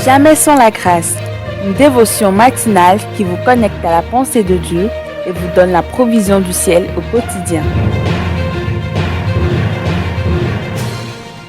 Jamais sans la grâce, une dévotion matinale qui vous connecte à la pensée de Dieu et vous donne la provision du ciel au quotidien.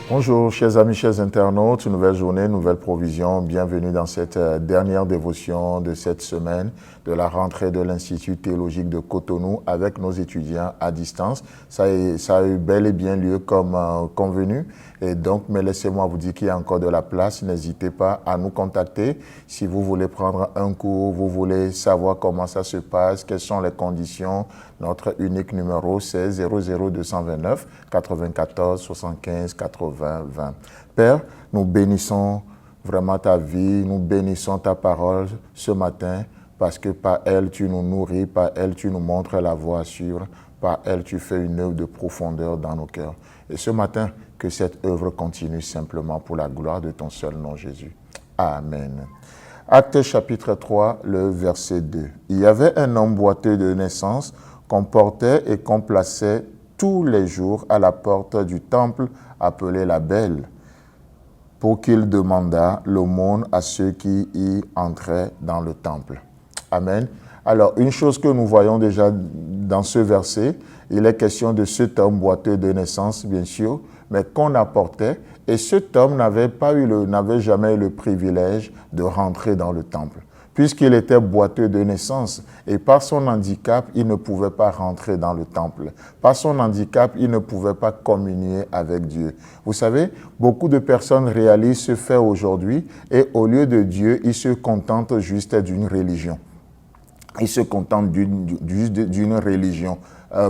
Bonjour chers amis, chers internautes, nouvelle journée, nouvelle provision. Bienvenue dans cette dernière dévotion de cette semaine de la rentrée de l'Institut théologique de Cotonou avec nos étudiants à distance. Ça a eu bel et bien lieu comme convenu. Et donc, mais laissez-moi vous dire qu'il y a encore de la place. N'hésitez pas à nous contacter si vous voulez prendre un cours, vous voulez savoir comment ça se passe, quelles sont les conditions. Notre unique numéro, c'est 00229 94 75 80 20. Père, nous bénissons vraiment ta vie, nous bénissons ta parole ce matin parce que par elle, tu nous nourris, par elle, tu nous montres la voie à suivre, par elle, tu fais une œuvre de profondeur dans nos cœurs. Et ce matin, que cette œuvre continue simplement pour la gloire de ton seul nom, Jésus. Amen. Actes chapitre 3, le verset 2. Il y avait un homme boiteux de naissance qu'on portait et qu'on plaçait tous les jours à la porte du temple appelé la Belle, pour qu'il demandât l'aumône à ceux qui y entraient dans le temple. Amen. Alors, une chose que nous voyons déjà dans ce verset, il est question de cet homme boiteux de naissance, bien sûr, mais qu'on apportait, et cet homme n'avait jamais eu le privilège de rentrer dans le temple, puisqu'il était boiteux de naissance, et par son handicap, il ne pouvait pas rentrer dans le temple. Par son handicap, il ne pouvait pas communier avec Dieu. Vous savez, beaucoup de personnes réalisent ce fait aujourd'hui, et au lieu de Dieu, ils se contentent juste d'une religion. Ils se contentent d'une religion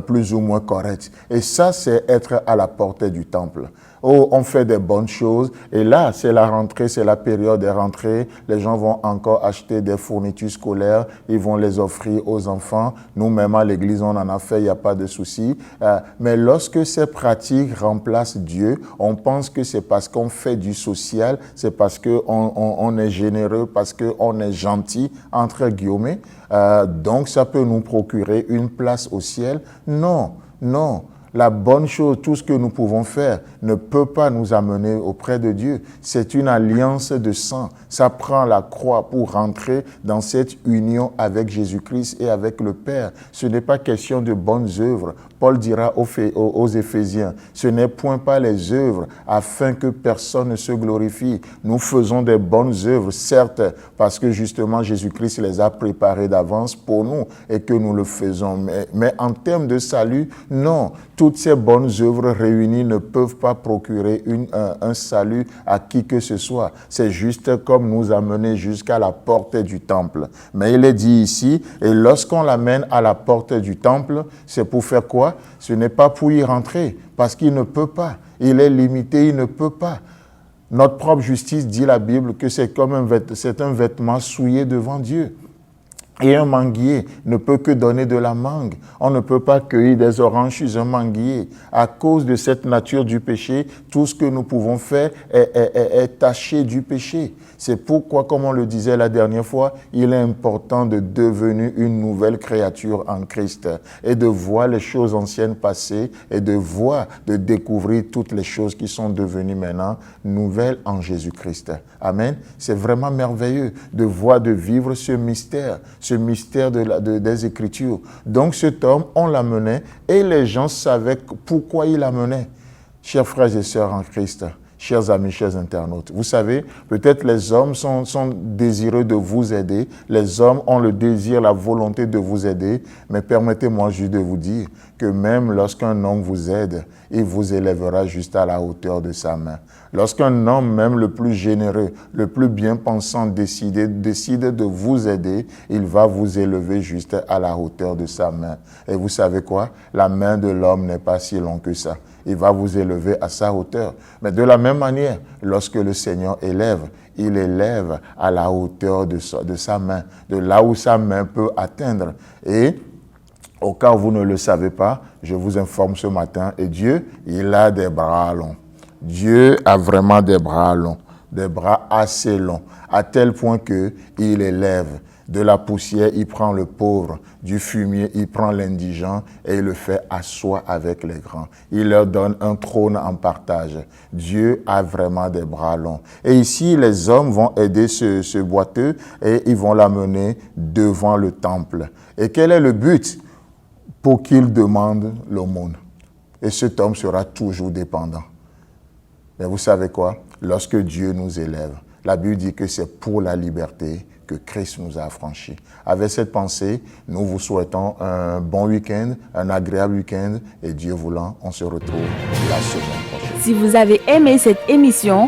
plus ou moins correcte. Et ça, c'est être à la portée du temple. Oh, on fait des bonnes choses. Et là, c'est la rentrée, c'est la période des rentrées. Les gens vont encore acheter des fournitures scolaires. Ils vont les offrir aux enfants. Nous-mêmes, à l'église, on en a fait, il n'y a pas de souci. Mais lorsque ces pratiques remplacent Dieu, on pense que c'est parce qu'on fait du social, c'est parce qu'on est généreux, parce qu'on est gentil, entre guillemets. Donc, ça peut nous procurer une place au ciel. Non, non. La bonne chose, tout ce que nous pouvons faire ne peut pas nous amener auprès de Dieu. C'est une alliance de sang. Ça prend la croix pour rentrer dans cette union avec Jésus-Christ et avec le Père. Ce n'est pas question de bonnes œuvres. Paul dira aux Éphésiens, ce n'est point pas les œuvres afin que personne ne se glorifie. Nous faisons des bonnes œuvres, certes, parce que justement Jésus-Christ les a préparées d'avance pour nous et que nous le faisons. Mais en termes de salut, non. Toutes ces bonnes œuvres réunies ne peuvent pas procurer un salut à qui que ce soit. C'est juste comme nous amener jusqu'à la porte du temple. Mais il est dit ici, et lorsqu'on l'amène à la porte du temple, c'est pour faire quoi? Ce n'est pas pour y rentrer, parce qu'il ne peut pas. Il est limité, il ne peut pas. Notre propre justice dit la Bible que c'est un vêtement souillé devant Dieu. Et un manguier ne peut que donner de la mangue. On ne peut pas cueillir des oranges chez un manguier. À cause de cette nature du péché, tout ce que nous pouvons faire est taché du péché. C'est pourquoi, comme on le disait la dernière fois, il est important de devenir une nouvelle créature en Christ et de voir les choses anciennes passer et de découvrir toutes les choses qui sont devenues maintenant nouvelles en Jésus-Christ. Amen. C'est vraiment merveilleux de vivre ce mystère des Écritures. Donc cet homme, on l'amenait et les gens savaient pourquoi il l'amenait. Chers frères et sœurs en Christ, chers amis, chers internautes, vous savez, peut-être les hommes sont désireux de vous aider, les hommes ont le désir, la volonté de vous aider, mais permettez-moi juste de vous dire que même lorsqu'un homme vous aide, il vous élèvera juste à la hauteur de sa main. Lorsqu'un homme, même le plus généreux, le plus bien pensant, décide de vous aider, il va vous élever juste à la hauteur de sa main. Et vous savez quoi? La main de l'homme n'est pas si longue que ça. Il va vous élever à sa hauteur. Mais de la même manière, lorsque le Seigneur élève, il élève à la hauteur de sa main, de là où sa main peut atteindre. Et au cas où vous ne le savez pas, je vous informe ce matin, et Dieu, il a des bras longs. Dieu a vraiment des bras longs, des bras assez longs, à tel point qu'il élève. De la poussière, il prend le pauvre. Du fumier, il prend l'indigent et il le fait asseoir avec les grands. Il leur donne un trône en partage. Dieu a vraiment des bras longs. Et ici, les hommes vont aider ce boiteux et ils vont l'amener devant le temple. Et quel est le but? Pour qu'il demande l'aumône. Et cet homme sera toujours dépendant. Mais vous savez quoi? Lorsque Dieu nous élève, la Bible dit que c'est pour la liberté que Christ nous a affranchis. Avec cette pensée, nous vous souhaitons un bon week-end, un agréable week-end, et Dieu voulant, on se retrouve la semaine prochaine. Si vous avez aimé cette émission,